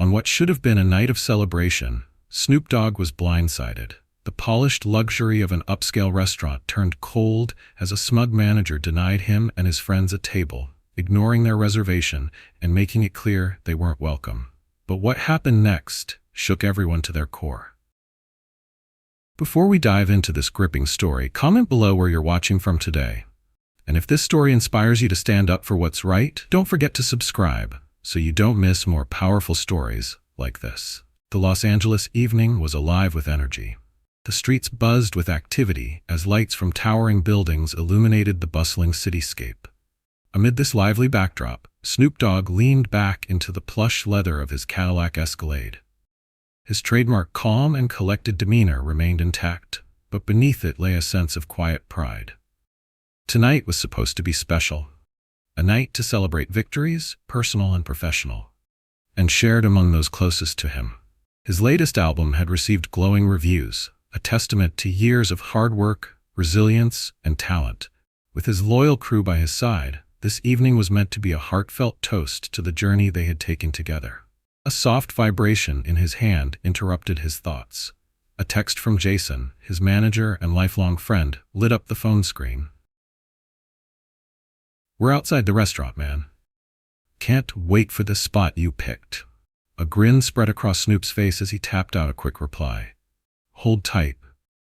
On what should have been a night of celebration, Snoop Dogg was blindsided. The polished luxury of an upscale restaurant turned cold as a smug manager denied him and his friends a table, ignoring their reservation and making it clear they weren't welcome. But what happened next shook everyone to their core. Before we dive into this gripping story, comment below where you're watching from today. And if this story inspires you to stand up for what's right, don't forget to subscribe so you don't miss more powerful stories like this. The Los Angeles evening was alive with energy. The streets buzzed with activity as lights from towering buildings illuminated the bustling cityscape. Amid this lively backdrop, Snoop Dogg leaned back into the plush leather of his Cadillac Escalade. His trademark calm and collected demeanor remained intact, but beneath it lay a sense of quiet pride. Tonight was supposed to be special, a night to celebrate victories, personal and professional, and shared among those closest to him. His latest album had received glowing reviews, a testament to years of hard work, resilience, and talent. With his loyal crew by his side, this evening was meant to be a heartfelt toast to the journey they had taken together. A soft vibration in his hand interrupted his thoughts. A text from Jason, his manager and lifelong friend, lit up the phone screen. "We're outside the restaurant, man. Can't wait for the spot you picked." A grin spread across Snoop's face as he tapped out a quick reply. "Hold tight.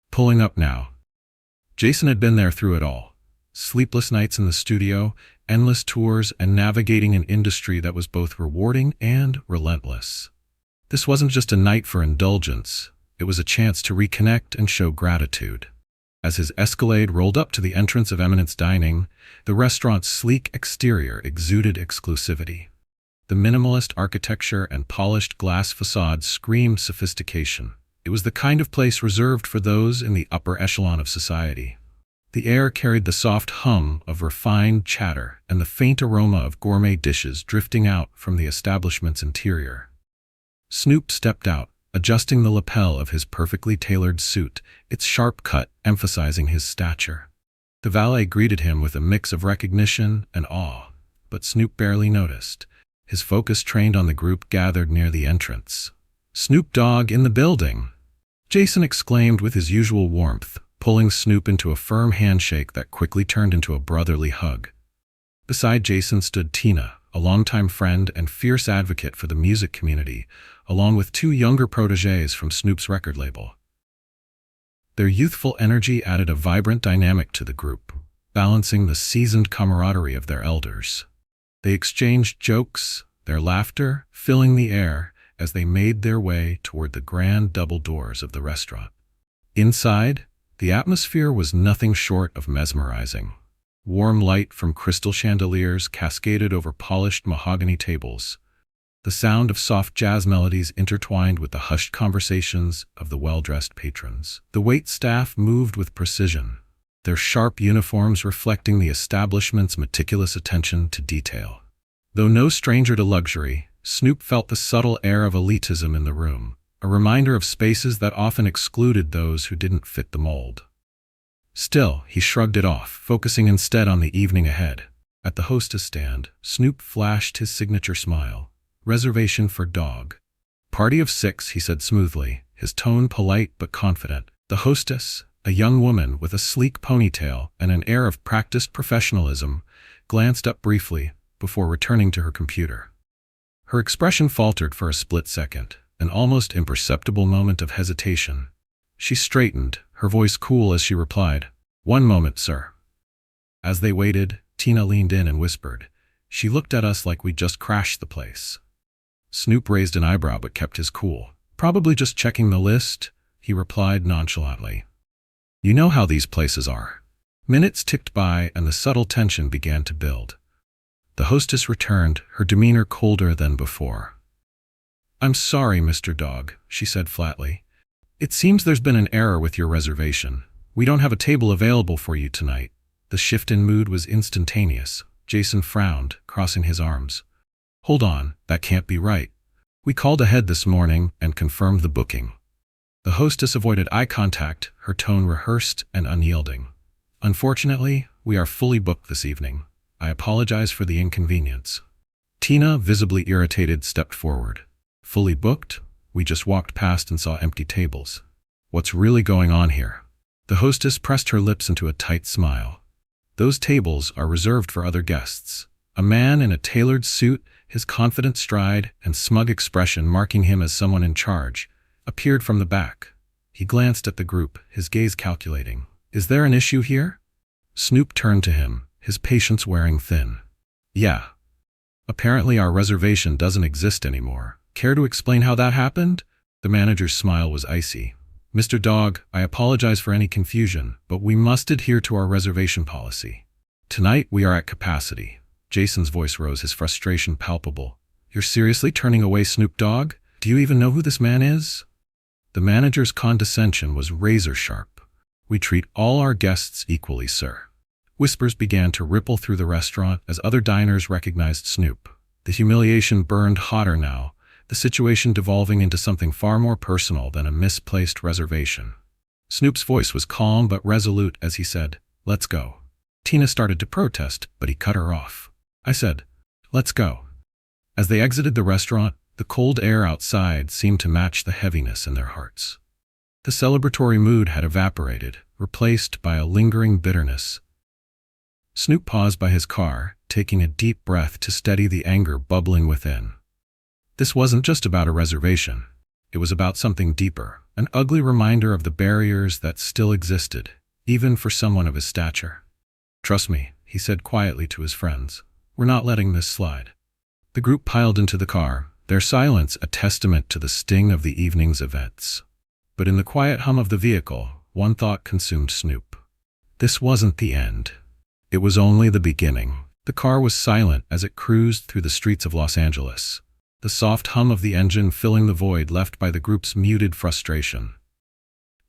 Pulling up now." Jason had been there through it all. Sleepless nights in the studio, endless tours, and navigating an industry that was both rewarding and relentless. This wasn't just a night for indulgence, it was a chance to reconnect and show gratitude. As his Escalade rolled up to the entrance of Eminence Dining, the restaurant's sleek exterior exuded exclusivity. The minimalist architecture and polished glass facade screamed sophistication. It was the kind of place reserved for those in the upper echelon of society. The air carried the soft hum of refined chatter and the faint aroma of gourmet dishes drifting out from the establishment's interior. Snoop stepped out, adjusting the lapel of his perfectly tailored suit, its sharp cut emphasizing his stature. The valet greeted him with a mix of recognition and awe, but Snoop barely noticed. His focus trained on the group gathered near the entrance. "Snoop Dogg in the building!" Jason exclaimed with his usual warmth, pulling Snoop into a firm handshake that quickly turned into a brotherly hug. Beside Jason stood Tina, a longtime friend and fierce advocate for the music community, along with two younger protégés from Snoop's record label. Their youthful energy added a vibrant dynamic to the group, balancing the seasoned camaraderie of their elders. They exchanged jokes, their laughter filling the air as they made their way toward the grand double doors of the restaurant. Inside, the atmosphere was nothing short of mesmerizing. Warm light from crystal chandeliers cascaded over polished mahogany tables. The sound of soft jazz melodies intertwined with the hushed conversations of the well-dressed patrons. The waitstaff moved with precision, their sharp uniforms reflecting the establishment's meticulous attention to detail. Though no stranger to luxury, Snoop felt the subtle air of elitism in the room, a reminder of spaces that often excluded those who didn't fit the mold. Still, he shrugged it off, focusing instead on the evening ahead. At the hostess stand, Snoop flashed his signature smile. "Reservation for Dog." "Party of 6, he said smoothly, his tone polite but confident. The hostess, a young woman with a sleek ponytail and an air of practiced professionalism, glanced up briefly before returning to her computer. Her expression faltered for a split second, an almost imperceptible moment of hesitation. She straightened, her voice cool as she replied, "One moment, sir." As they waited, Tina leaned in and whispered, "She looked at us like we'd just crashed the place." Snoop raised an eyebrow but kept his cool. "Probably just checking the list," he replied nonchalantly. "You know how these places are." Minutes ticked by and the subtle tension began to build. The hostess returned, her demeanor colder than before. "I'm sorry, Mr. Dogg," she said flatly. "It seems there's been an error with your reservation. We don't have a table available for you tonight." The shift in mood was instantaneous. Jason frowned, crossing his arms. "Hold on, that can't be right. We called ahead this morning and confirmed the booking." The hostess avoided eye contact, her tone rehearsed and unyielding. "Unfortunately, we are fully booked this evening. I apologize for the inconvenience." Tina, visibly irritated, stepped forward. Fully booked? We just walked past and saw empty tables. What's really going on here? The hostess pressed her lips into a tight smile. Those tables are reserved for other guests. A man in a tailored suit, his confident stride and smug expression marking him as someone in charge, appeared from the back. He glanced at the group, his gaze calculating. Is there an issue here? Snoop turned to him, his patience wearing thin. Yeah. Apparently our reservation doesn't exist anymore. Care to explain how that happened? The manager's smile was icy. Mr. Dogg, I apologize for any confusion, but we must adhere to our reservation policy. Tonight we are at capacity. Jason's voice rose, his frustration palpable. You're seriously turning away Snoop Dogg? Do you even know who this man is? The manager's condescension was razor sharp. We treat all our guests equally, sir. Whispers began to ripple through the restaurant as other diners recognized Snoop. The humiliation burned hotter now, the situation devolving into something far more personal than a misplaced reservation. Snoop's voice was calm but resolute as he said, "Let's go." Tina started to protest, but he cut her off. I said, "Let's go." As they exited the restaurant, the cold air outside seemed to match the heaviness in their hearts. The celebratory mood had evaporated, replaced by a lingering bitterness. Snoop paused by his car, taking a deep breath to steady the anger bubbling within. This wasn't just about a reservation. It was about something deeper, an ugly reminder of the barriers that still existed, even for someone of his stature. "Trust me," he said quietly to his friends. "We're not letting this slide." The group piled into the car, their silence a testament to the sting of the evening's events. But in the quiet hum of the vehicle, one thought consumed Snoop. This wasn't the end. It was only the beginning. The car was silent as it cruised through the streets of Los Angeles, the soft hum of the engine filling the void left by the group's muted frustration.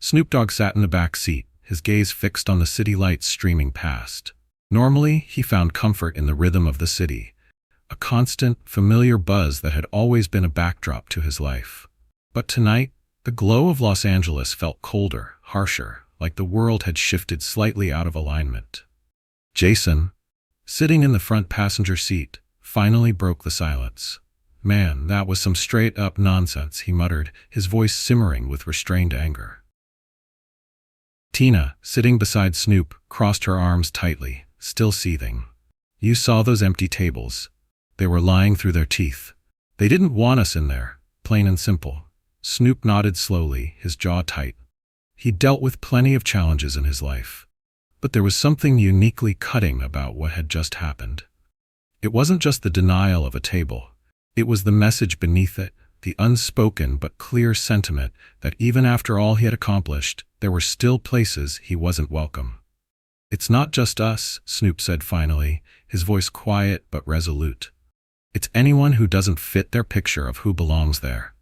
Snoop Dogg sat in the back seat, his gaze fixed on the city lights streaming past. Normally, he found comfort in the rhythm of the city, a constant, familiar buzz that had always been a backdrop to his life. But tonight, the glow of Los Angeles felt colder, harsher, like the world had shifted slightly out of alignment. Jason, sitting in the front passenger seat, finally broke the silence. "Man, that was some straight-up nonsense," he muttered, his voice simmering with restrained anger. Tina, sitting beside Snoop, crossed her arms tightly, still seething. "You saw those empty tables. They were lying through their teeth. They didn't want us in there, plain and simple." Snoop nodded slowly, his jaw tight. He'd dealt with plenty of challenges in his life, but there was something uniquely cutting about what had just happened. It wasn't just the denial of a table. It was the message beneath it, the unspoken but clear sentiment that even after all he had accomplished, there were still places he wasn't welcome. "It's not just us," Snoop said finally, his voice quiet but resolute. "It's anyone who doesn't fit their picture of who belongs there."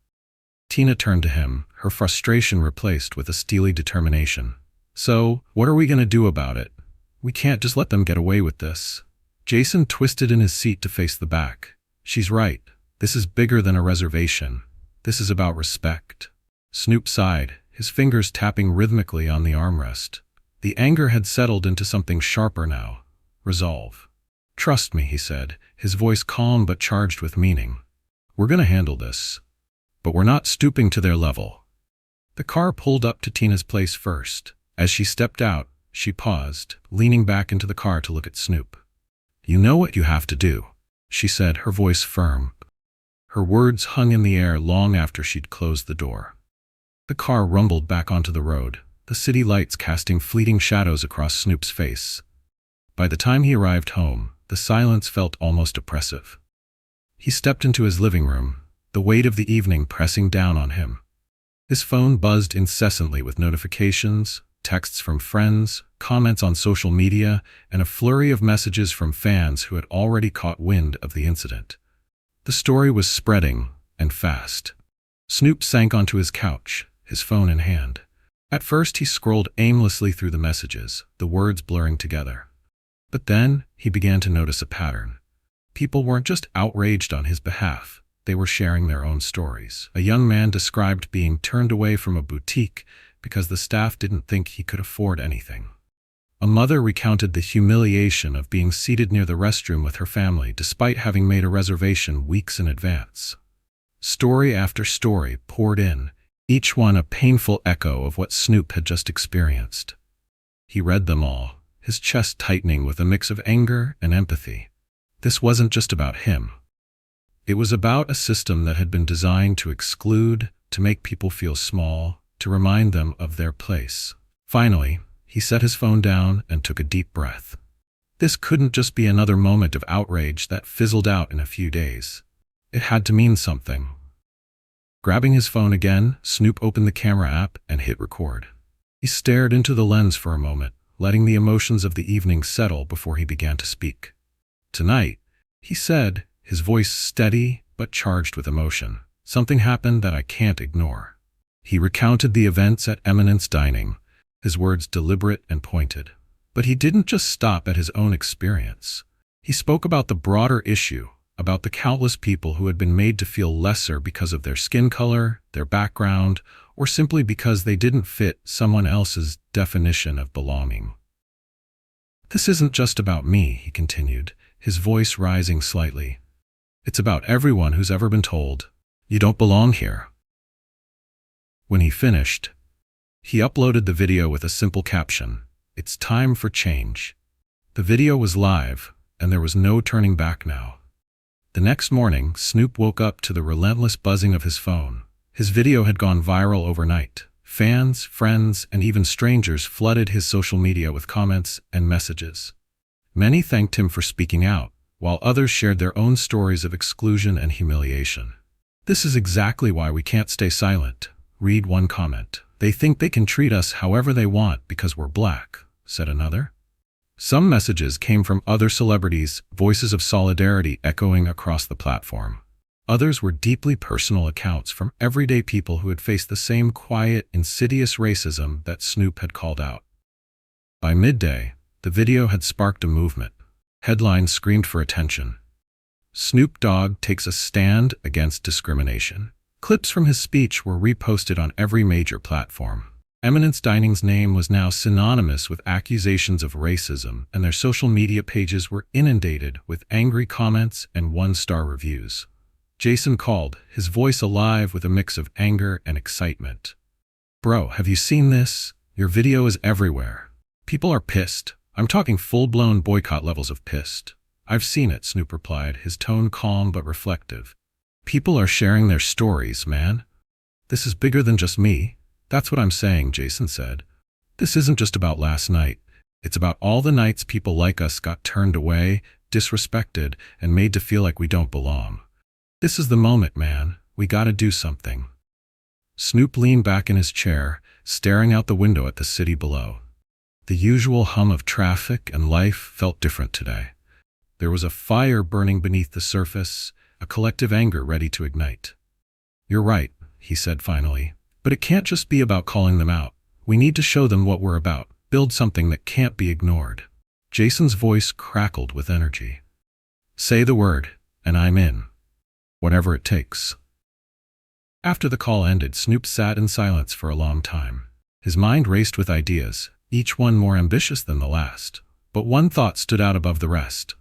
Tina turned to him, her frustration replaced with a steely determination. "So, what are we going to do about it? We can't just let them get away with this." Jason twisted in his seat to face the back. "She's right. This is bigger than a reservation. This is about respect." Snoop sighed, his fingers tapping rhythmically on the armrest. The anger had settled into something sharper now. Resolve. "Trust me," he said, his voice calm but charged with meaning. "We're going to handle this. But we're not stooping to their level." The car pulled up to Tina's place first. As she stepped out, she paused, leaning back into the car to look at Snoop. "You know what you have to do," she said, her voice firm. Her words hung in the air long after she'd closed the door. The car rumbled back onto the road, the city lights casting fleeting shadows across Snoop's face. By the time he arrived home, the silence felt almost oppressive. He stepped into his living room, the weight of the evening pressing down on him. His phone buzzed incessantly with notifications, texts from friends, comments on social media, and a flurry of messages from fans who had already caught wind of the incident. The story was spreading, and fast. Snoop sank onto his couch, his phone in hand. At first he scrolled aimlessly through the messages, the words blurring together. But then he began to notice a pattern. People weren't just outraged on his behalf. They were sharing their own stories. A young man described being turned away from a boutique because the staff didn't think he could afford anything. A mother recounted the humiliation of being seated near the restroom with her family despite having made a reservation weeks in advance. Story after story poured in, each one a painful echo of what Snoop had just experienced. He read them all, his chest tightening with a mix of anger and empathy. This wasn't just about him. It was about a system that had been designed to exclude, to make people feel small, to remind them of their place. Finally, he set his phone down and took a deep breath. This couldn't just be another moment of outrage that fizzled out in a few days. It had to mean something. Grabbing his phone again, Snoop opened the camera app and hit record. He stared into the lens for a moment, letting the emotions of the evening settle before he began to speak. "Tonight," he said, his voice steady but charged with emotion, "something happened that I can't ignore." He recounted the events at Eminence Dining, his words deliberate and pointed. But he didn't just stop at his own experience. He spoke about the broader issue, about the countless people who had been made to feel lesser because of their skin color, their background, or simply because they didn't fit someone else's definition of belonging. "This isn't just about me," he continued, his voice rising slightly. "It's about everyone who's ever been told, 'You don't belong here.'" When he finished, he uploaded the video with a simple caption, "It's time for change." The video was live, and there was no turning back now. The next morning, Snoop woke up to the relentless buzzing of his phone. His video had gone viral overnight. Fans, friends, and even strangers flooded his social media with comments and messages. Many thanked him for speaking out, while others shared their own stories of exclusion and humiliation. "This is exactly why we can't stay silent," read one comment. "They think they can treat us however they want because we're black," said another. Some messages came from other celebrities, voices of solidarity echoing across the platform. Others were deeply personal accounts from everyday people who had faced the same quiet, insidious racism that Snoop had called out. By midday, the video had sparked a movement. Headlines screamed for attention. "Snoop Dogg takes a stand against discrimination." Clips from his speech were reposted on every major platform. Eminence Dining's name was now synonymous with accusations of racism, and their social media pages were inundated with angry comments and one-star reviews. Jason called, his voice alive with a mix of anger and excitement. "Bro, have you seen this? Your video is everywhere. People are pissed. I'm talking full-blown boycott levels of pissed." "I've seen it," Snoop replied, his tone calm but reflective. "People are sharing their stories, man. This is bigger than just me." "That's what I'm saying," Jason said. "This isn't just about last night. It's about all the nights people like us got turned away, disrespected, and made to feel like we don't belong. This is the moment, man. We gotta do something." Snoop leaned back in his chair, staring out the window at the city below. The usual hum of traffic and life felt different today. There was a fire burning beneath the surface, a collective anger ready to ignite. "You're right," he said finally. "But it can't just be about calling them out. We need to show them what we're about, build something that can't be ignored." Jason's voice crackled with energy. "Say the word, and I'm in. Whatever it takes." After the call ended, Snoop sat in silence for a long time. His mind raced with ideas, each one more ambitious than the last. But one thought stood out above the rest.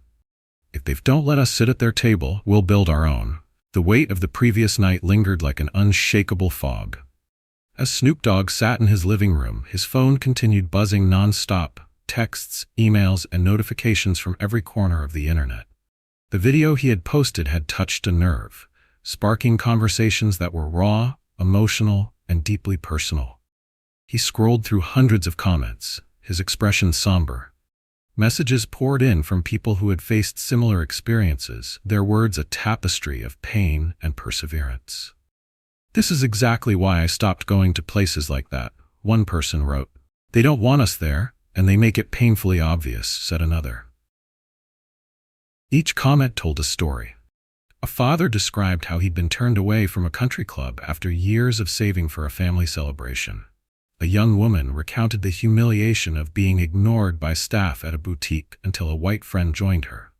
"If they don't let us sit at their table, we'll build our own." The weight of the previous night lingered like an unshakable fog. As Snoop Dogg sat in his living room, his phone continued buzzing non-stop, texts, emails, and notifications from every corner of the internet. The video he had posted had touched a nerve, sparking conversations that were raw, emotional, and deeply personal. He scrolled through hundreds of comments, his expression somber. Messages poured in from people who had faced similar experiences, their words a tapestry of pain and perseverance. "This is exactly why I stopped going to places like that," one person wrote. "They don't want us there, and they make it painfully obvious," said another. Each comment told a story. A father described how he'd been turned away from a country club after years of saving for a family celebration. A young woman recounted the humiliation of being ignored by staff at a boutique until a white friend joined her.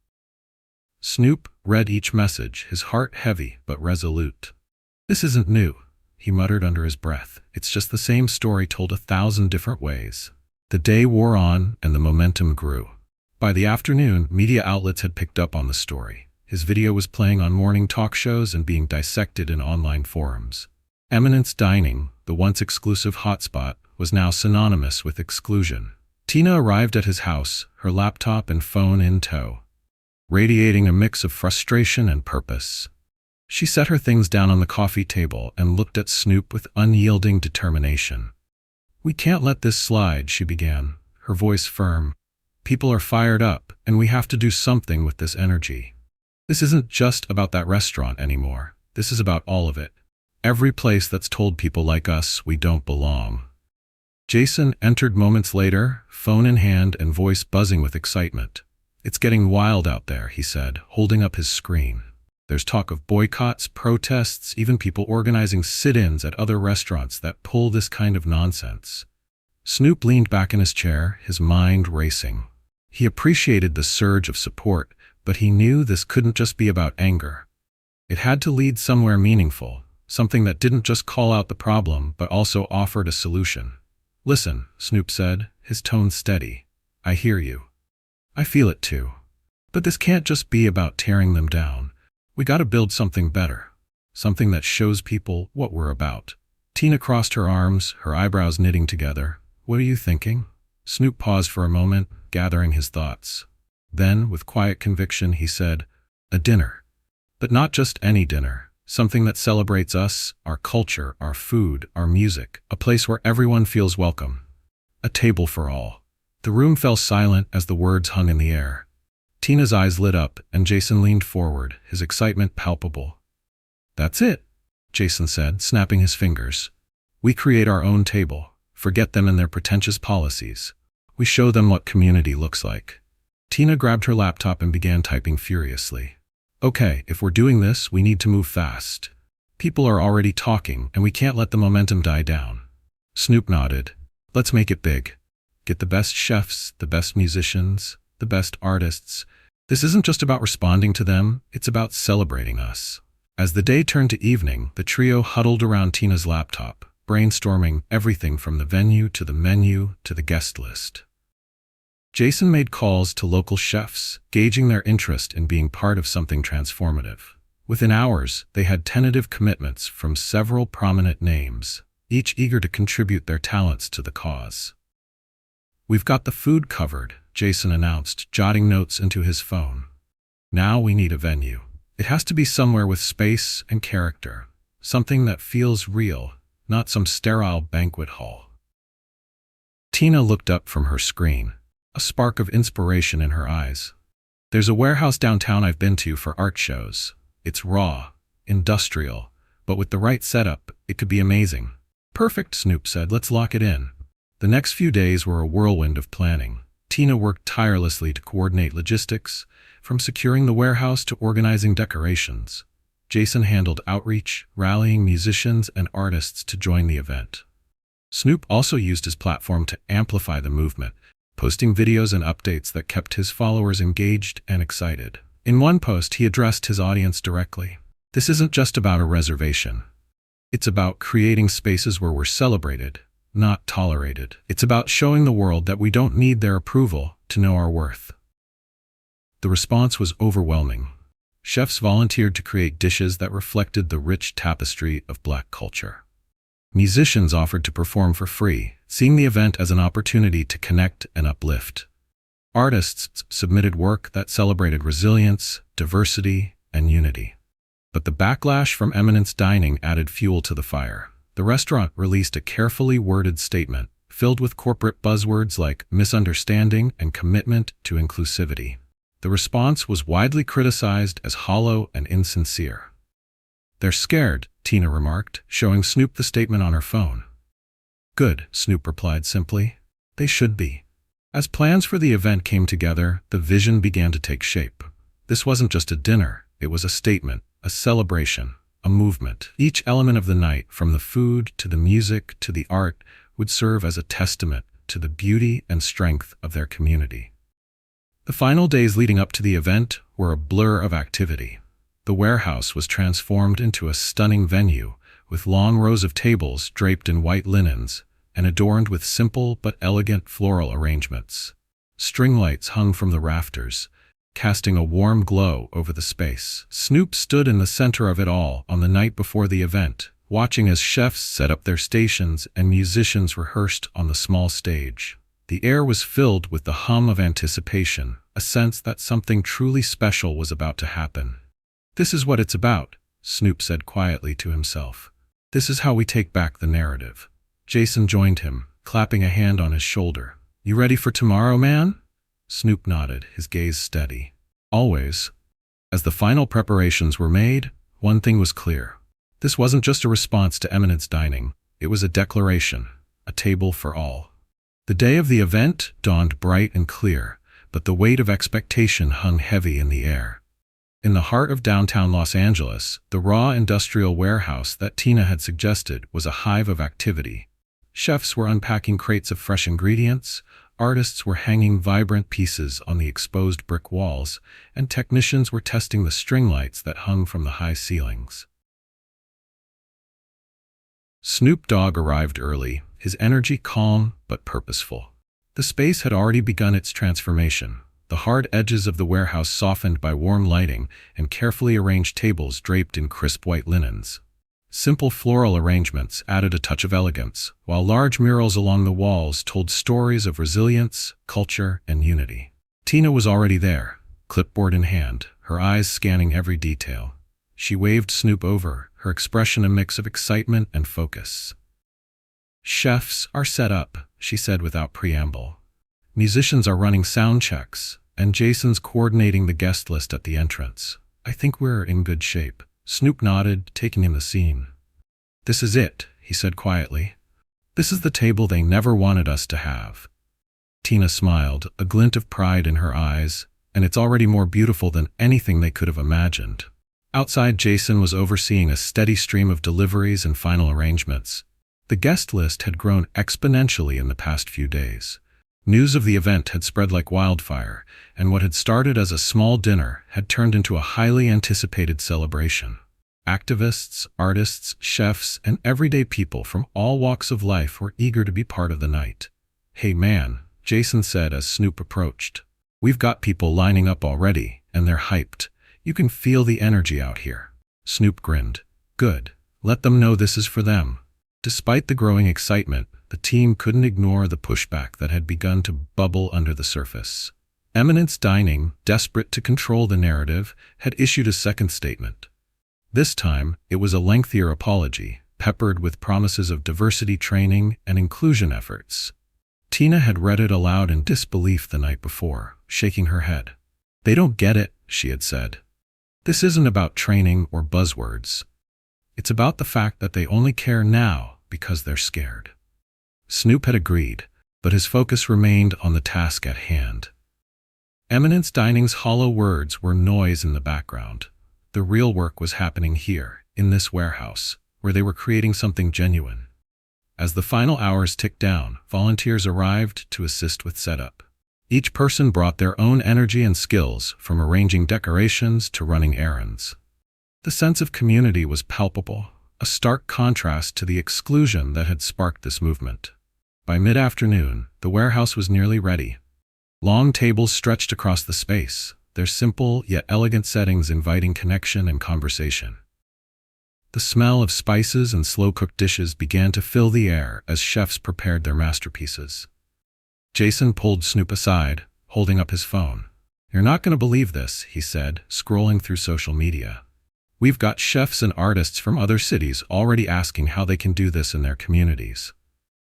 Snoop read each message, his heart heavy but resolute. "This isn't new," he muttered under his breath. "It's just the same story told 1,000 different ways." The day wore on, and the momentum grew. By the afternoon, media outlets had picked up on the story. His video was playing on morning talk shows and being dissected in online forums. Eminence Dining, the once exclusive hotspot, was now synonymous with exclusion. Tina arrived at his house, her laptop and phone in tow, radiating a mix of frustration and purpose. She set her things down on the coffee table and looked at Snoop with unyielding determination. "We can't let this slide," she began, her voice firm. "People are fired up, and we have to do something with this energy. This isn't just about that restaurant anymore. This is about all of it. Every place that's told people like us we don't belong." Jason entered moments later, phone in hand and voice buzzing with excitement. "It's getting wild out there," he said, holding up his screen. "There's talk of boycotts, protests, even people organizing sit-ins at other restaurants that pull this kind of nonsense." Snoop leaned back in his chair, his mind racing. He appreciated the surge of support, but he knew this couldn't just be about anger. It had to lead somewhere meaningful, something that didn't just call out the problem but also offered a solution. "Listen," Snoop said, his tone steady. "I hear you. I feel it too. But this can't just be about tearing them down. We gotta build something better. Something that shows people what we're about." Tina crossed her arms, her eyebrows knitting together. "What are you thinking?" Snoop paused for a moment, gathering his thoughts. Then, with quiet conviction, he said, "A dinner. But not just any dinner. Something that celebrates us, our culture, our food, our music. A place where everyone feels welcome. A table for all." The room fell silent as the words hung in the air. Tina's eyes lit up, and Jason leaned forward, his excitement palpable. "That's it," Jason said, snapping his fingers. "We create our own table. Forget them and their pretentious policies. We show them what community looks like." Tina grabbed her laptop and began typing furiously. "Okay, if we're doing this, we need to move fast. People are already talking, and we can't let the momentum die down." Snoop nodded. "Let's make it big. Get the best chefs, the best musicians, the best artists. This isn't just about responding to them, it's about celebrating us." As the day turned to evening, the trio huddled around Tina's laptop, brainstorming everything from the venue to the menu to the guest list. Jason made calls to local chefs, gauging their interest in being part of something transformative. Within hours, they had tentative commitments from several prominent names, each eager to contribute their talents to the cause. "We've got the food covered," Jason announced, jotting notes into his phone. "Now we need a venue. It has to be somewhere with space and character, something that feels real, not some sterile banquet hall." Tina looked up from her screen, a spark of inspiration in her eyes. "There's a warehouse downtown I've been to for art shows. It's raw, industrial, but with the right setup, it could be amazing." "Perfect," Snoop said. "Let's lock it in." The next few days were a whirlwind of planning. Tina worked tirelessly to coordinate logistics, from securing the warehouse to organizing decorations. Jason handled outreach, rallying musicians and artists to join the event. Snoop also used his platform to amplify the movement, posting videos and updates that kept his followers engaged and excited. In one post, he addressed his audience directly. "This isn't just about a reservation. It's about creating spaces where we're celebrated, not tolerated. It's about showing the world that we don't need their approval to know our worth." The response was overwhelming. Chefs volunteered to create dishes that reflected the rich tapestry of Black culture. Musicians offered to perform for free, seeing the event as an opportunity to connect and uplift. Artists submitted work that celebrated resilience, diversity, and unity. But the backlash from Eminence Dining added fuel to the fire. The restaurant released a carefully worded statement, filled with corporate buzzwords like misunderstanding and commitment to inclusivity. The response was widely criticized as hollow and insincere. "They're scared," Tina remarked, showing Snoop the statement on her phone. "Good," Snoop replied simply. "They should be." As plans for the event came together, the vision began to take shape. This wasn't just a dinner, it was a statement, a celebration, a movement. Each element of the night, from the food to the music to the art, would serve as a testament to the beauty and strength of their community. The final days leading up to the event were a blur of activity. The warehouse was transformed into a stunning venue, with long rows of tables draped in white linens and adorned with simple but elegant floral arrangements. String lights hung from the rafters, casting a warm glow over the space. Snoop stood in the center of it all on the night before the event, watching as chefs set up their stations and musicians rehearsed on the small stage. The air was filled with the hum of anticipation, a sense that something truly special was about to happen. "This is what it's about," Snoop said quietly to himself. "This is how we take back the narrative." Jason joined him, clapping a hand on his shoulder. "You ready for tomorrow, man?" Snoop nodded, his gaze steady. "Always." As the final preparations were made, one thing was clear. This wasn't just a response to Eminence Dining, it was a declaration, a table for all. The day of the event dawned bright and clear, but the weight of expectation hung heavy in the air. In the heart of downtown Los Angeles, the raw industrial warehouse that Tina had suggested was a hive of activity. Chefs were unpacking crates of fresh ingredients, artists were hanging vibrant pieces on the exposed brick walls, and technicians were testing the string lights that hung from the high ceilings. Snoop Dogg arrived early, his energy calm but purposeful. The space had already begun its transformation, the hard edges of the warehouse softened by warm lighting and carefully arranged tables draped in crisp white linens. Simple floral arrangements added a touch of elegance, while large murals along the walls told stories of resilience, culture, and unity. Tina was already there, clipboard in hand, her eyes scanning every detail. She waved Snoop over, her expression a mix of excitement and focus. "Chefs are set up," she said without preamble. "Musicians are running sound checks, and Jason's coordinating the guest list at the entrance. I think we're in good shape." Snoop nodded, taking in the scene. "This is it," he said quietly. "This is the table they never wanted us to have." Tina smiled, a glint of pride in her eyes, "and it's already more beautiful than anything they could have imagined." Outside, Jason was overseeing a steady stream of deliveries and final arrangements. The guest list had grown exponentially in the past few days. News of the event had spread like wildfire, and what had started as a small dinner had turned into a highly anticipated celebration. Activists, artists, chefs, and everyday people from all walks of life were eager to be part of the night. "Hey man," Jason said as Snoop approached. "We've got people lining up already, and they're hyped. You can feel the energy out here." Snoop grinned. "Good. Let them know this is for them." Despite the growing excitement, the team couldn't ignore the pushback that had begun to bubble under the surface. Eminence Dining, desperate to control the narrative, had issued a second statement. This time, it was a lengthier apology, peppered with promises of diversity training and inclusion efforts. Tina had read it aloud in disbelief the night before, shaking her head. "They don't get it," she had said. "This isn't about training or buzzwords. It's about the fact that they only care now because they're scared." Snoop had agreed, but his focus remained on the task at hand. Eminence Dining's hollow words were noise in the background. The real work was happening here, in this warehouse, where they were creating something genuine. As the final hours ticked down, volunteers arrived to assist with setup. Each person brought their own energy and skills, from arranging decorations to running errands. The sense of community was palpable, a stark contrast to the exclusion that had sparked this movement. By mid-afternoon, the warehouse was nearly ready. Long tables stretched across the space, their simple yet elegant settings inviting connection and conversation. The smell of spices and slow-cooked dishes began to fill the air as chefs prepared their masterpieces. Jason pulled Snoop aside, holding up his phone. "You're not going to believe this," he said, scrolling through social media. "We've got chefs and artists from other cities already asking how they can do this in their communities.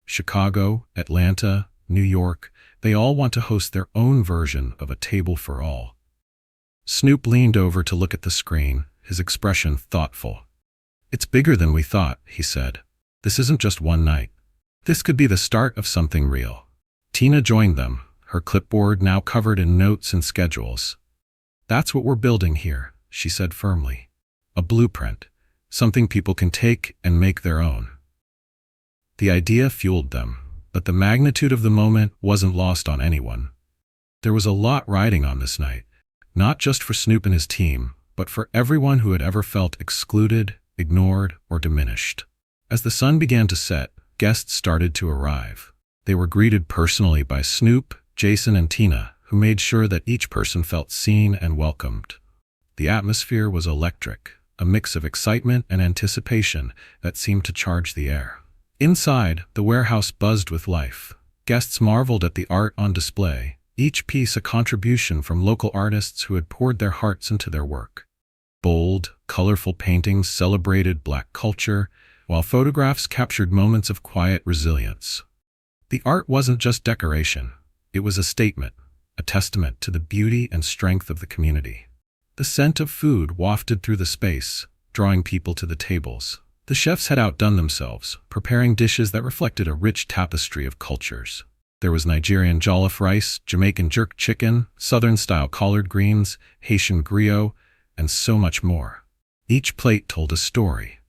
Chicago, Atlanta, New York, they all want to host their own version of a table for all." Snoop leaned over to look at the screen, his expression thoughtful. "It's bigger than we thought," he said. "This isn't just one night. This could be the start of something real." Tina joined them, her clipboard now covered in notes and schedules. "That's what we're building here," she said firmly. "A blueprint, something people can take and make their own." The idea fueled them, but the magnitude of the moment wasn't lost on anyone. There was a lot riding on this night, not just for Snoop and his team, but for everyone who had ever felt excluded, ignored, or diminished. As the sun began to set, guests started to arrive. They were greeted personally by Snoop, Jason, and Tina, who made sure that each person felt seen and welcomed. The atmosphere was electric, a mix of excitement and anticipation that seemed to charge the air. Inside, the warehouse buzzed with life. Guests marveled at the art on display, each piece a contribution from local artists who had poured their hearts into their work. Bold, colorful paintings celebrated Black culture, while photographs captured moments of quiet resilience. The art wasn't just decoration. It was a statement, a testament to the beauty and strength of the community. The scent of food wafted through the space, drawing people to the tables. The chefs had outdone themselves, preparing dishes that reflected a rich tapestry of cultures. There was Nigerian jollof rice, Jamaican jerk chicken, Southern-style collard greens, Haitian griot, and so much more. Each plate told a story,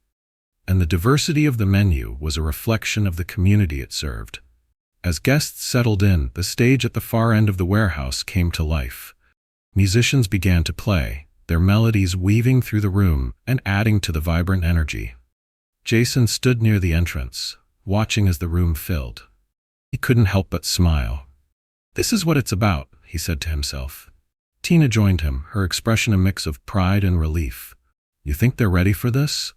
and the diversity of the menu was a reflection of the community it served. As guests settled in, the stage at the far end of the warehouse came to life. Musicians began to play, their melodies weaving through the room and adding to the vibrant energy. Jason stood near the entrance, watching as the room filled. He couldn't help but smile. "This is what it's about," he said to himself. Tina joined him, her expression a mix of pride and relief. "You think they're ready for this?"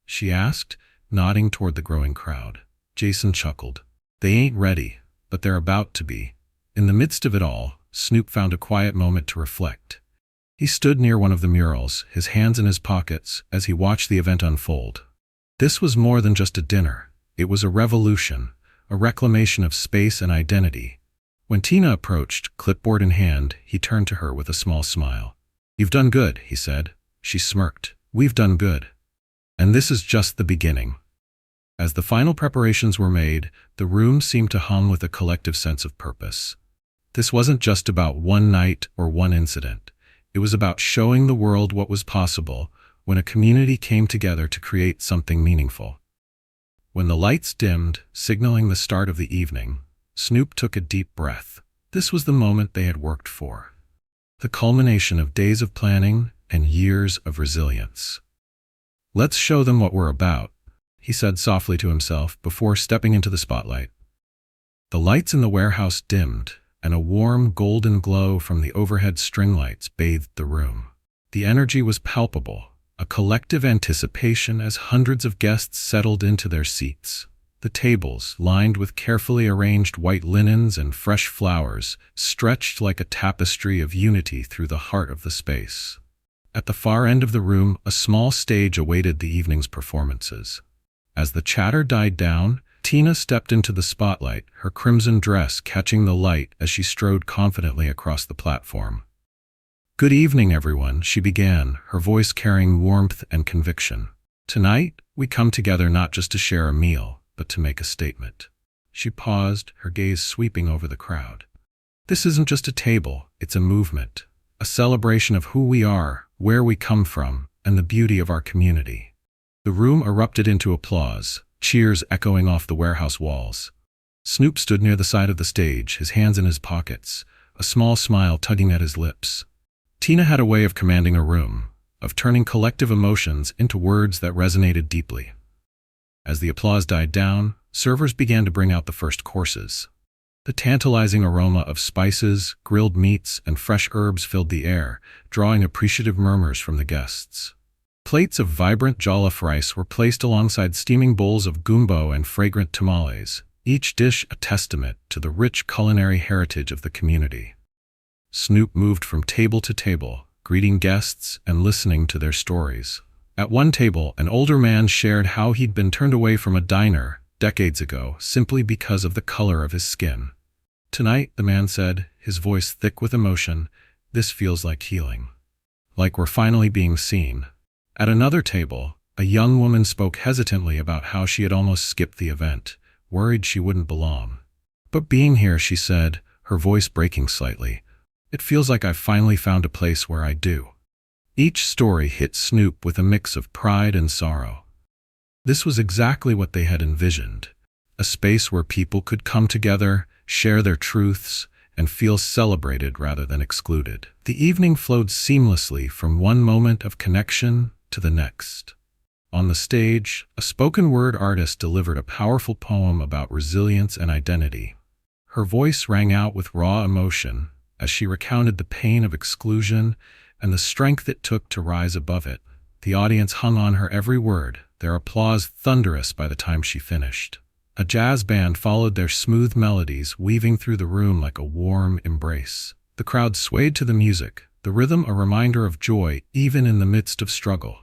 she asked, nodding toward the growing crowd. Jason chuckled. "They ain't ready, but they're about to be." In the midst of it all, Snoop found a quiet moment to reflect. He stood near one of the murals, his hands in his pockets, as he watched the event unfold. This was more than just a dinner. It was a revolution, a reclamation of space and identity. When Tina approached, clipboard in hand, he turned to her with a small smile. "You've done good," he said. She smirked. "We've done good. And this is just the beginning." As the final preparations were made, the room seemed to hum with a collective sense of purpose. This wasn't just about one night or one incident. It was about showing the world what was possible when a community came together to create something meaningful. When the lights dimmed, signaling the start of the evening, Snoop took a deep breath. This was the moment they had worked for. The culmination of days of planning and years of resilience. "Let's show them what we're about," he said softly to himself before stepping into the spotlight. The lights in the warehouse dimmed, and a warm golden glow from the overhead string lights bathed the room. The energy was palpable, a collective anticipation as hundreds of guests settled into their seats. The tables, lined with carefully arranged white linens and fresh flowers, stretched like a tapestry of unity through the heart of the space. At the far end of the room, a small stage awaited the evening's performances. As the chatter died down, Tina stepped into the spotlight, her crimson dress catching the light as she strode confidently across the platform. "Good evening, everyone," she began, her voice carrying warmth and conviction. "Tonight, we come together not just to share a meal, but to make a statement." She paused, her gaze sweeping over the crowd. "This isn't just a table, it's a movement, a celebration of who we are, where we come from, and the beauty of our community." The room erupted into applause, cheers echoing off the warehouse walls. Snoop stood near the side of the stage, his hands in his pockets, a small smile tugging at his lips. Tina had a way of commanding a room, of turning collective emotions into words that resonated deeply. As the applause died down, servers began to bring out the first courses. The tantalizing aroma of spices, grilled meats, and fresh herbs filled the air, drawing appreciative murmurs from the guests. Plates of vibrant jollof rice were placed alongside steaming bowls of gumbo and fragrant tamales, each dish a testament to the rich culinary heritage of the community. Snoop moved from table to table, greeting guests and listening to their stories. At one table, an older man shared how he'd been turned away from a diner decades ago simply because of the color of his skin. "Tonight," the man said, his voice thick with emotion, "this feels like healing. Like we're finally being seen." At another table, a young woman spoke hesitantly about how she had almost skipped the event, worried she wouldn't belong. "But being here," she said, her voice breaking slightly, "it feels like I've finally found a place where I do." Each story hit Snoop with a mix of pride and sorrow. This was exactly what they had envisioned, a space where people could come together, share their truths, and feel celebrated rather than excluded. The evening flowed seamlessly from one moment of connection to the next. On the stage, a spoken-word artist delivered a powerful poem about resilience and identity. Her voice rang out with raw emotion, as she recounted the pain of exclusion and the strength it took to rise above it. The audience hung on her every word, their applause thunderous by the time she finished. A jazz band followed their smooth melodies, weaving through the room like a warm embrace. The crowd swayed to the music, the rhythm a reminder of joy even in the midst of struggle.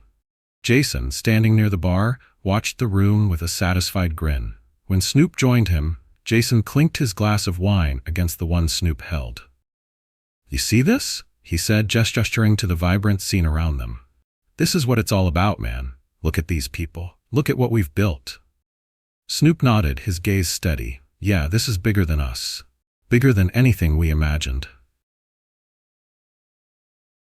Jason, standing near the bar, watched the room with a satisfied grin. When Snoop joined him, Jason clinked his glass of wine against the one Snoop held. "You see this?" he said, gesturing to the vibrant scene around them. "This is what it's all about, man. Look at these people. Look at what we've built." Snoop nodded, his gaze steady. "Yeah, this is bigger than us. Bigger than anything we imagined."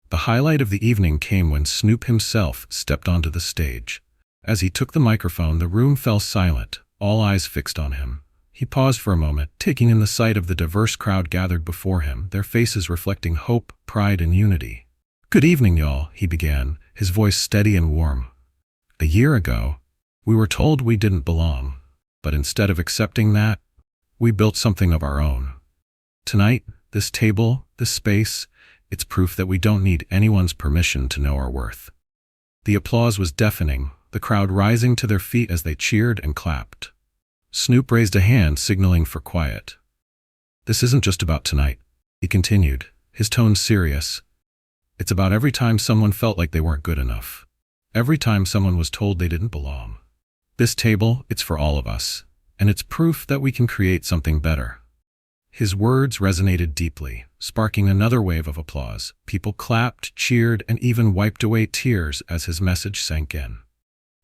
The highlight of the evening came when Snoop himself stepped onto the stage. As he took the microphone, the room fell silent, all eyes fixed on him. He paused for a moment, taking in the sight of the diverse crowd gathered before him, their faces reflecting hope, pride, and unity. "Good evening, y'all," he began, his voice steady and warm. "A year ago, we were told we didn't belong, but instead of accepting that, we built something of our own. Tonight, this table, this space, it's proof that we don't need anyone's permission to know our worth." The applause was deafening, the crowd rising to their feet as they cheered and clapped. Snoop raised a hand, signaling for quiet. "This isn't just about tonight," he continued, his tone serious. "It's about every time someone felt like they weren't good enough. Every time someone was told they didn't belong. This table, it's for all of us, and it's proof that we can create something better." His words resonated deeply, sparking another wave of applause. People clapped, cheered, and even wiped away tears as his message sank in.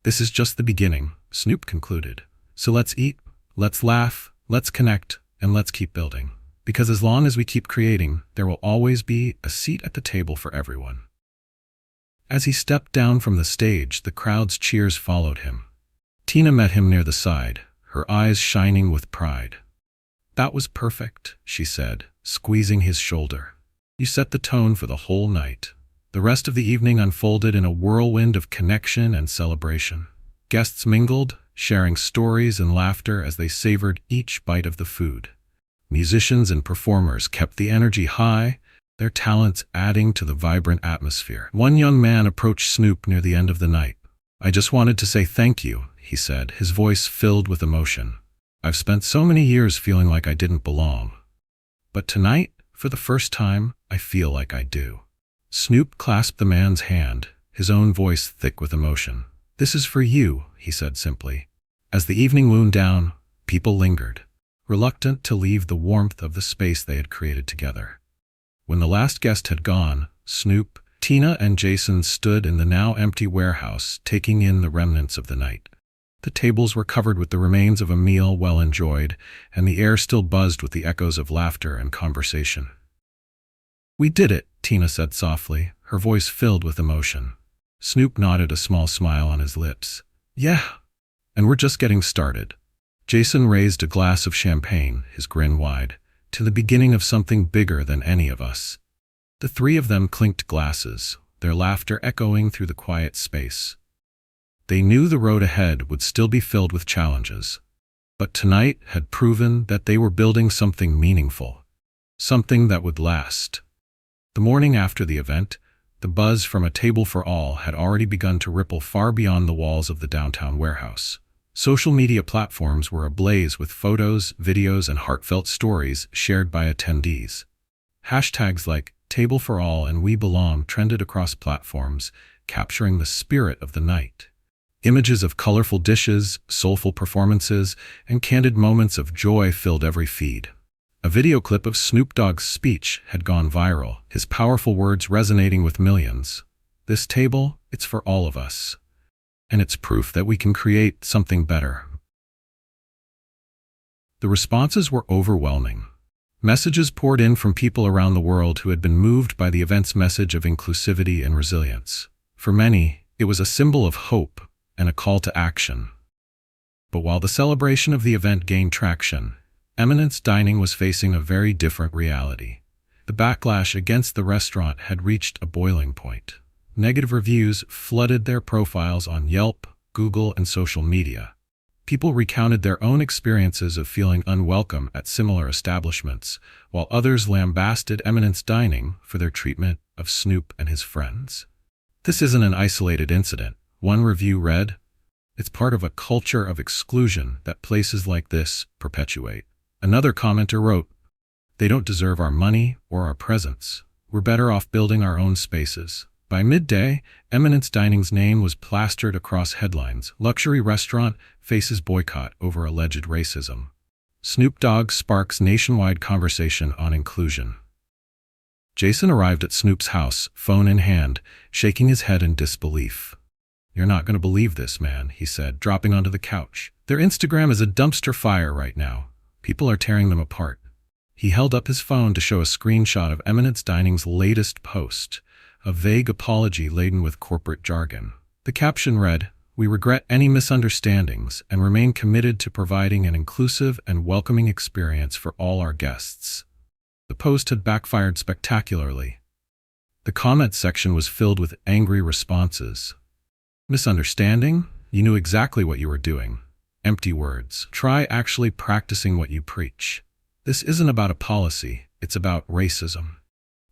"This is just the beginning," Snoop concluded. "So let's eat, let's laugh, let's connect, and let's keep building. Because as long as we keep creating, there will always be a seat at the table for everyone." As he stepped down from the stage, the crowd's cheers followed him. Tina met him near the side, her eyes shining with pride. "That was perfect," she said, squeezing his shoulder. "You set the tone for the whole night." The rest of the evening unfolded in a whirlwind of connection and celebration. Guests mingled, sharing stories and laughter as they savored each bite of the food. Musicians and performers kept the energy high, their talents adding to the vibrant atmosphere. One young man approached Snoop near the end of the night. "I just wanted to say thank you," he said, his voice filled with emotion. "I've spent so many years feeling like I didn't belong. But tonight, for the first time, I feel like I do." Snoop clasped the man's hand, his own voice thick with emotion. "This is for you," he said simply. As the evening wound down, people lingered, reluctant to leave the warmth of the space they had created together. When the last guest had gone, Snoop, Tina, and Jason stood in the now empty warehouse, taking in the remnants of the night. The tables were covered with the remains of a meal well enjoyed, and the air still buzzed with the echoes of laughter and conversation. "We did it," Tina said softly, her voice filled with emotion. Snoop nodded, a small smile on his lips. "Yeah, and we're just getting started." Jason raised a glass of champagne, his grin wide, to the beginning of something bigger than any of us. The three of them clinked glasses, their laughter echoing through the quiet space. They knew the road ahead would still be filled with challenges, but tonight had proven that they were building something meaningful, something that would last. The morning after the event, the buzz from a table for all had already begun to ripple far beyond the walls of the downtown warehouse. Social media platforms were ablaze with photos, videos, and heartfelt stories shared by attendees. Hashtags like Table for All and We Belong trended across platforms, capturing the spirit of the night. Images of colorful dishes, soulful performances, and candid moments of joy filled every feed. A video clip of Snoop Dogg's speech had gone viral, his powerful words resonating with millions. "This table, it's for all of us. And it's proof that we can create something better." The responses were overwhelming. Messages poured in from people around the world who had been moved by the event's message of inclusivity and resilience. For many, it was a symbol of hope and a call to action. But while the celebration of the event gained traction, Eminence Dining was facing a very different reality. The backlash against the restaurant had reached a boiling point. Negative reviews flooded their profiles on Yelp, Google, and social media. People recounted their own experiences of feeling unwelcome at similar establishments, while others lambasted Eminence Dining for their treatment of Snoop and his friends. This isn't an isolated incident, one review read. It's part of a culture of exclusion that places like this perpetuate. Another commenter wrote, "They don't deserve our money or our presence. We're better off building our own spaces." By midday, Eminence Dining's name was plastered across headlines. Luxury restaurant faces boycott over alleged racism. Snoop Dogg sparks nationwide conversation on inclusion. Jason arrived at Snoop's house, phone in hand, shaking his head in disbelief. "You're not going to believe this, man," he said, dropping onto the couch. "Their Instagram is a dumpster fire right now. People are tearing them apart." He held up his phone to show a screenshot of Eminence Dining's latest post, a vague apology laden with corporate jargon. The caption read, "We regret any misunderstandings and remain committed to providing an inclusive and welcoming experience for all our guests." The post had backfired spectacularly. The comment section was filled with angry responses. "Misunderstanding? You knew exactly what you were doing. Empty words. Try actually practicing what you preach. This isn't about a policy, it's about racism."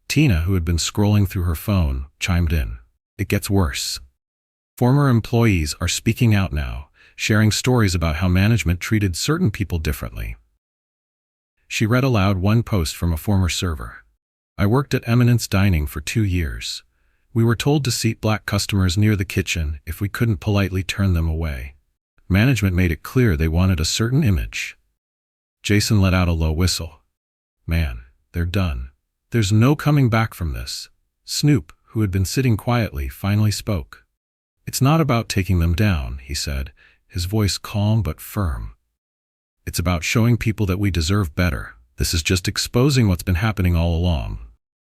Tina, who had been scrolling through her phone, chimed in. "It gets worse. Former employees are speaking out now, sharing stories about how management treated certain people differently." She read aloud one post from a former server. "I worked at Eminence Dining for 2 years. We were told to seat black customers near the kitchen if we couldn't politely turn them away. Management made it clear they wanted a certain image." Jason let out a low whistle. "Man, they're done. There's no coming back from this." Snoop, who had been sitting quietly, finally spoke. "It's not about taking them down," he said, his voice calm but firm. "It's about showing people that we deserve better. This is just exposing what's been happening all along."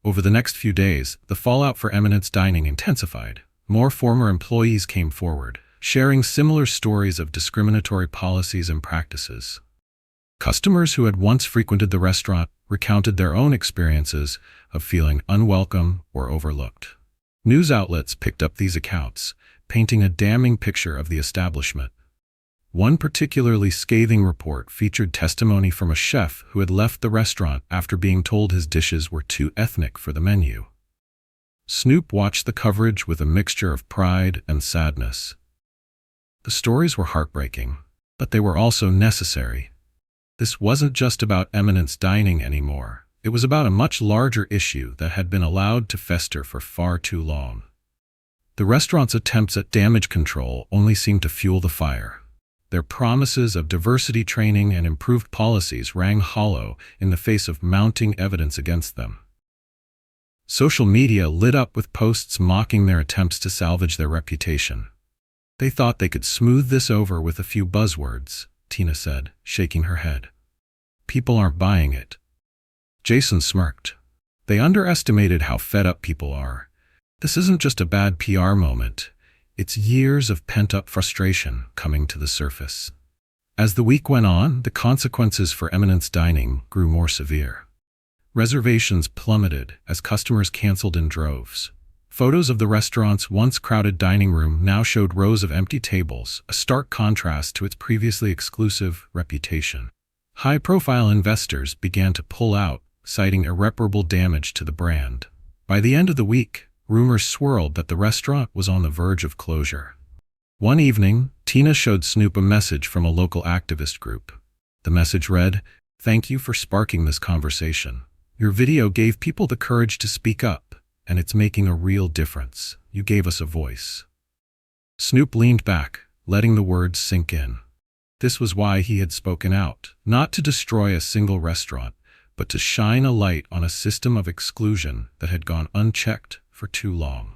Over the next few days, the fallout for Eminence Dining intensified. More former employees came forward, sharing similar stories of discriminatory policies and practices. Customers who had once frequented the restaurant recounted their own experiences of feeling unwelcome or overlooked. News outlets picked up these accounts, painting a damning picture of the establishment. One particularly scathing report featured testimony from a chef who had left the restaurant after being told his dishes were too ethnic for the menu. Snoop watched the coverage with a mixture of pride and sadness. The stories were heartbreaking, but they were also necessary. This wasn't just about Eminence Dining anymore. It was about a much larger issue that had been allowed to fester for far too long. The restaurant's attempts at damage control only seemed to fuel the fire. Their promises of diversity training and improved policies rang hollow in the face of mounting evidence against them. Social media lit up with posts mocking their attempts to salvage their reputation. "They thought they could smooth this over with a few buzzwords," Tina said, shaking her head. "People aren't buying it." Jason smirked. "They underestimated how fed up people are. This isn't just a bad PR moment. It's years of pent-up frustration coming to the surface." As the week went on, the consequences for Eminence Dining grew more severe. Reservations plummeted as customers canceled in droves. Photos of the restaurant's once crowded dining room now showed rows of empty tables, a stark contrast to its previously exclusive reputation. High-profile investors began to pull out, citing irreparable damage to the brand. By the end of the week, rumors swirled that the restaurant was on the verge of closure. One evening, Tina showed Snoop a message from a local activist group. The message read, "Thank you for sparking this conversation. Your video gave people the courage to speak up, and it's making a real difference. You gave us a voice." Snoop leaned back, letting the words sink in. This was why he had spoken out, not to destroy a single restaurant, but to shine a light on a system of exclusion that had gone unchecked for too long.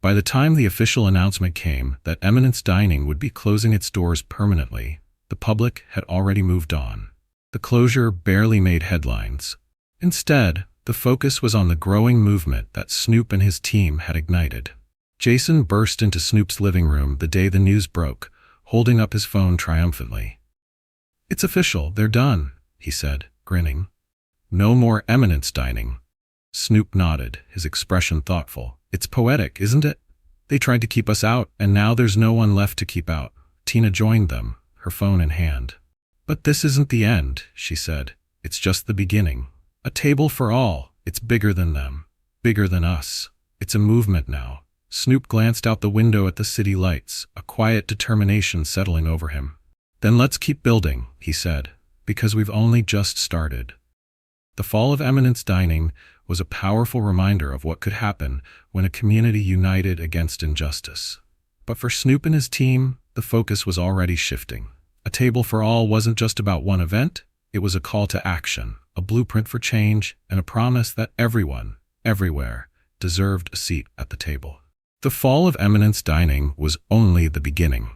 By the time the official announcement came that Eminence Dining would be closing its doors permanently, the public had already moved on. The closure barely made headlines. Instead, the focus was on the growing movement that Snoop and his team had ignited. Jason burst into Snoop's living room the day the news broke, holding up his phone triumphantly. "It's official, they're done," he said, grinning. "No more Eminence Dining." Snoop nodded, his expression thoughtful. "It's poetic, isn't it? They tried to keep us out, and now there's no one left to keep out." Tina joined them, her phone in hand. "But this isn't the end," she said. "It's just the beginning. A table for all. It's bigger than them. Bigger than us. It's a movement now." Snoop glanced out the window at the city lights, a quiet determination settling over him. "Then let's keep building," he said, "because we've only just started." The fall of Eminence Dining was a powerful reminder of what could happen when a community united against injustice. But for Snoop and his team, the focus was already shifting. A Table for All wasn't just about one event, it was a call to action, a blueprint for change, and a promise that everyone, everywhere, deserved a seat at the table. The fall of Eminence Dining was only the beginning.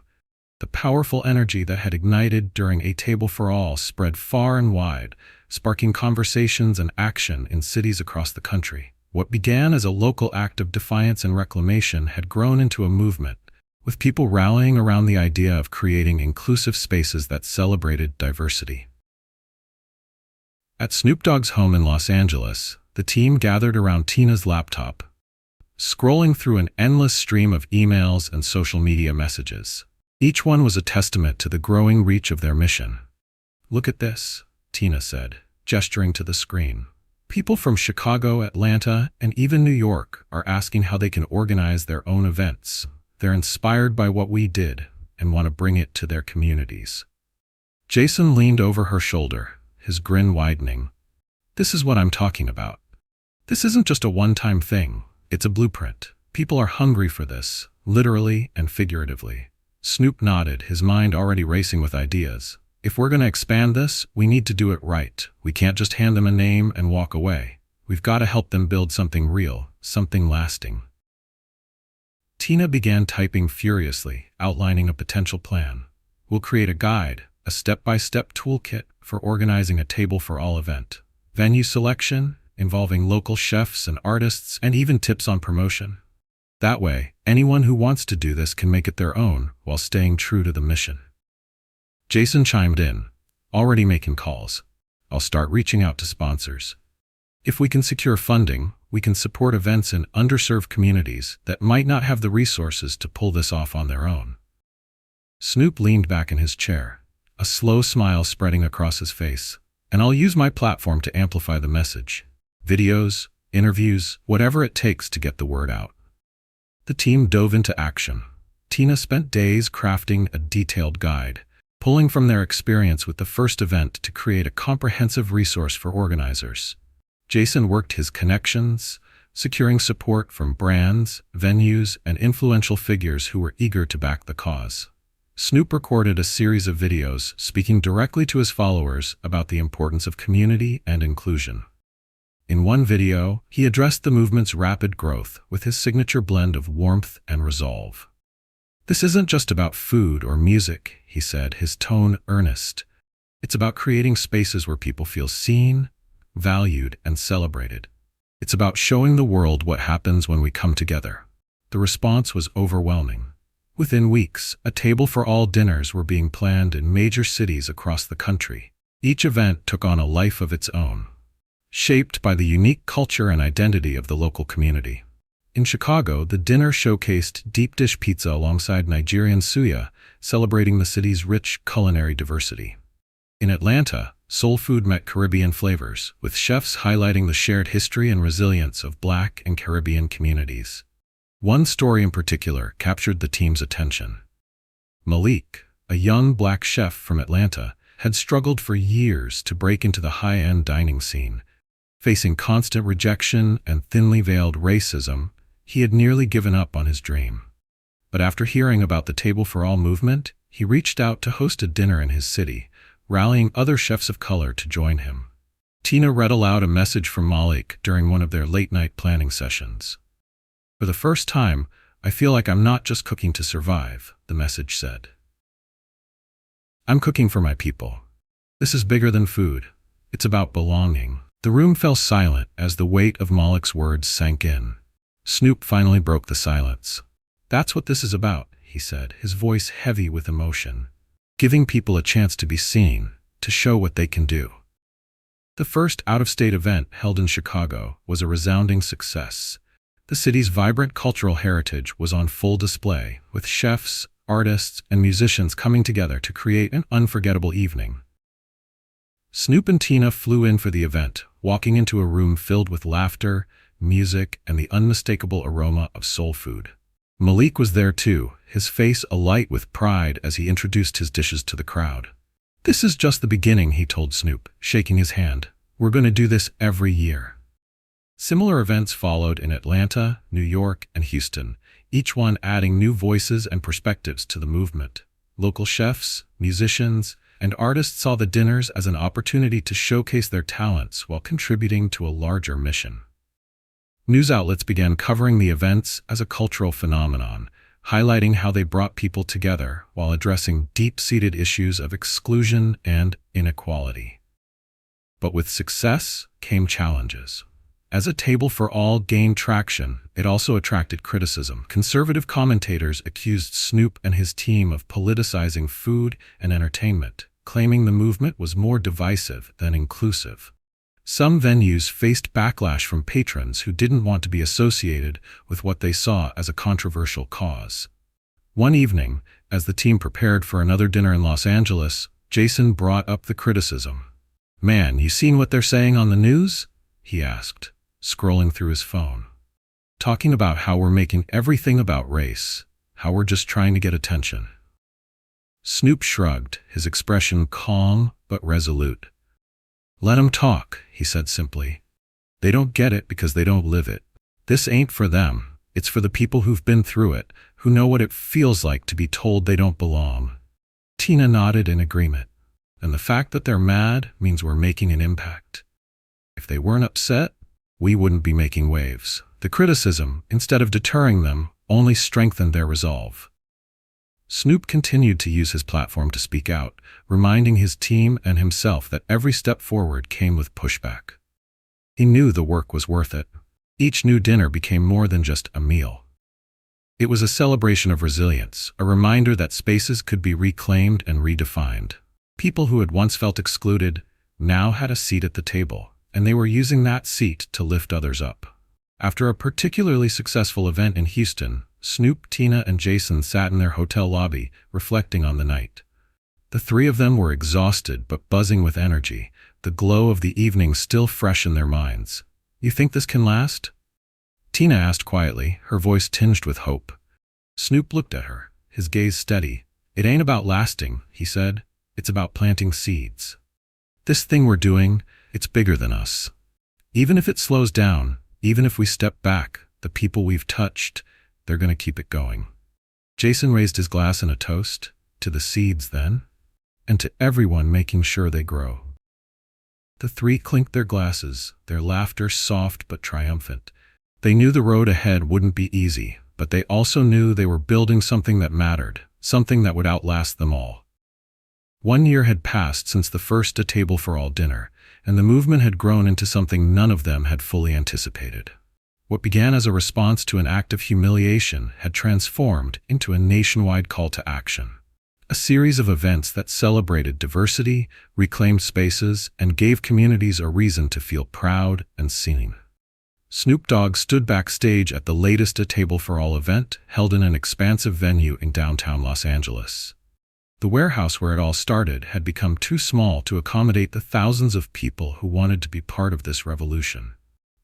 The powerful energy that had ignited during A Table for All spread far and wide, sparking conversations and action in cities across the country. What began as a local act of defiance and reclamation had grown into a movement, with people rallying around the idea of creating inclusive spaces that celebrated diversity. At Snoop Dogg's home in Los Angeles, the team gathered around Tina's laptop, scrolling through an endless stream of emails and social media messages. Each one was a testament to the growing reach of their mission. "Look at this," Tina said, gesturing to the screen. "People from Chicago, Atlanta, and even New York are asking how they can organize their own events. They're inspired by what we did and want to bring it to their communities." Jason leaned over her shoulder, his grin widening. "This is what I'm talking about. This isn't just a one-time thing. It's a blueprint. People are hungry for this, literally and figuratively." Snoop nodded, his mind already racing with ideas. "If we're going to expand this, we need to do it right. We can't just hand them a name and walk away. We've got to help them build something real, something lasting." Tina began typing furiously, outlining a potential plan. "We'll create a guide, a step-by-step toolkit for organizing a Table for All event. Venue selection, involving local chefs and artists, and even tips on promotion. That way, anyone who wants to do this can make it their own while staying true to the mission." Jason chimed in, already making calls. "I'll start reaching out to sponsors. If we can secure funding, we can support events in underserved communities that might not have the resources to pull this off on their own." Snoop leaned back in his chair, a slow smile spreading across his face. "And I'll use my platform to amplify the message. Videos, interviews, whatever it takes to get the word out." The team dove into action. Tina spent days crafting a detailed guide, pulling from their experience with the first event to create a comprehensive resource for organizers. Jason worked his connections, securing support from brands, venues, and influential figures who were eager to back the cause. Snoop recorded a series of videos speaking directly to his followers about the importance of community and inclusion. In one video, he addressed the movement's rapid growth with his signature blend of warmth and resolve. "This isn't just about food or music," he said, his tone earnest. "It's about creating spaces where people feel seen, valued, and celebrated. It's about showing the world what happens when we come together." The response was overwhelming. Within weeks, A Table for All dinners were being planned in major cities across the country. Each event took on a life of its own, shaped by the unique culture and identity of the local community. In Chicago, the dinner showcased deep dish pizza alongside Nigerian suya, celebrating the city's rich culinary diversity. In Atlanta, soul food met Caribbean flavors, with chefs highlighting the shared history and resilience of Black and Caribbean communities. One story in particular captured the team's attention. Malik, a young Black chef from Atlanta, had struggled for years to break into the high-end dining scene. Facing constant rejection and thinly veiled racism, he had nearly given up on his dream. But after hearing about the Table for All movement, he reached out to host a dinner in his city, rallying other chefs of color to join him. Tina read aloud a message from Malik during one of their late-night planning sessions. "For the first time, I feel like I'm not just cooking to survive," the message said. "I'm cooking for my people. This is bigger than food. It's about belonging." The room fell silent as the weight of Malik's words sank in. Snoop finally broke the silence. "That's what this is about," he said, his voice heavy with emotion. "Giving people a chance to be seen, to show what they can do." The first out-of-state event, held in Chicago, was a resounding success. The city's vibrant cultural heritage was on full display, with chefs, artists, and musicians coming together to create an unforgettable evening. Snoop and Tina flew in for the event, walking into a room filled with laughter, music, and the unmistakable aroma of soul food. Malik was there too, his face alight with pride as he introduced his dishes to the crowd. "This is just the beginning," he told Snoop, shaking his hand. "We're going to do this every year." Similar events followed in Atlanta, New York, and Houston, each one adding new voices and perspectives to the movement. Local chefs, musicians, and artists saw the dinners as an opportunity to showcase their talents while contributing to a larger mission. News outlets began covering the events as a cultural phenomenon, highlighting how they brought people together while addressing deep-seated issues of exclusion and inequality. But with success came challenges. As A Table for All gained traction, it also attracted criticism. Conservative commentators accused Snoop and his team of politicizing food and entertainment, claiming the movement was more divisive than inclusive. Some venues faced backlash from patrons who didn't want to be associated with what they saw as a controversial cause. One evening, as the team prepared for another dinner in Los Angeles, Jason brought up the criticism. "Man, you seen what they're saying on the news?" he asked, scrolling through his phone. "Talking about how we're making everything about race, how we're just trying to get attention." Snoop shrugged, his expression calm but resolute. "Let 'em talk," he said simply. "They don't get it because they don't live it. This ain't for them. It's for the people who've been through it, who know what it feels like to be told they don't belong." Tina nodded in agreement. "And the fact that they're mad means we're making an impact. If they weren't upset, we wouldn't be making waves." The criticism, instead of deterring them, only strengthened their resolve. Snoop continued to use his platform to speak out, reminding his team and himself that every step forward came with pushback. He knew the work was worth it. Each new dinner became more than just a meal. It was a celebration of resilience, a reminder that spaces could be reclaimed and redefined. People who had once felt excluded now had a seat at the table, and they were using that seat to lift others up. After a particularly successful event in Houston, Snoop, Tina, and Jason sat in their hotel lobby, reflecting on the night. The three of them were exhausted but buzzing with energy, the glow of the evening still fresh in their minds. "You think this can last?" Tina asked quietly, her voice tinged with hope. Snoop looked at her, his gaze steady. "It ain't about lasting," he said. "It's about planting seeds. This thing we're doing, it's bigger than us. Even if it slows down, even if we step back, the people we've touched, they're going to keep it going." Jason raised his glass in a toast, to the seeds then, and to everyone making sure they grow. The three clinked their glasses, their laughter soft but triumphant. They knew the road ahead wouldn't be easy, but they also knew they were building something that mattered, something that would outlast them all. 1 year had passed since the first A Table for All dinner, and the movement had grown into something none of them had fully anticipated. What began as a response to an act of humiliation had transformed into a nationwide call to action. A series of events that celebrated diversity, reclaimed spaces, and gave communities a reason to feel proud and seen. Snoop Dogg stood backstage at the latest A Table for All event, held in an expansive venue in downtown Los Angeles. The warehouse where it all started had become too small to accommodate the thousands of people who wanted to be part of this revolution.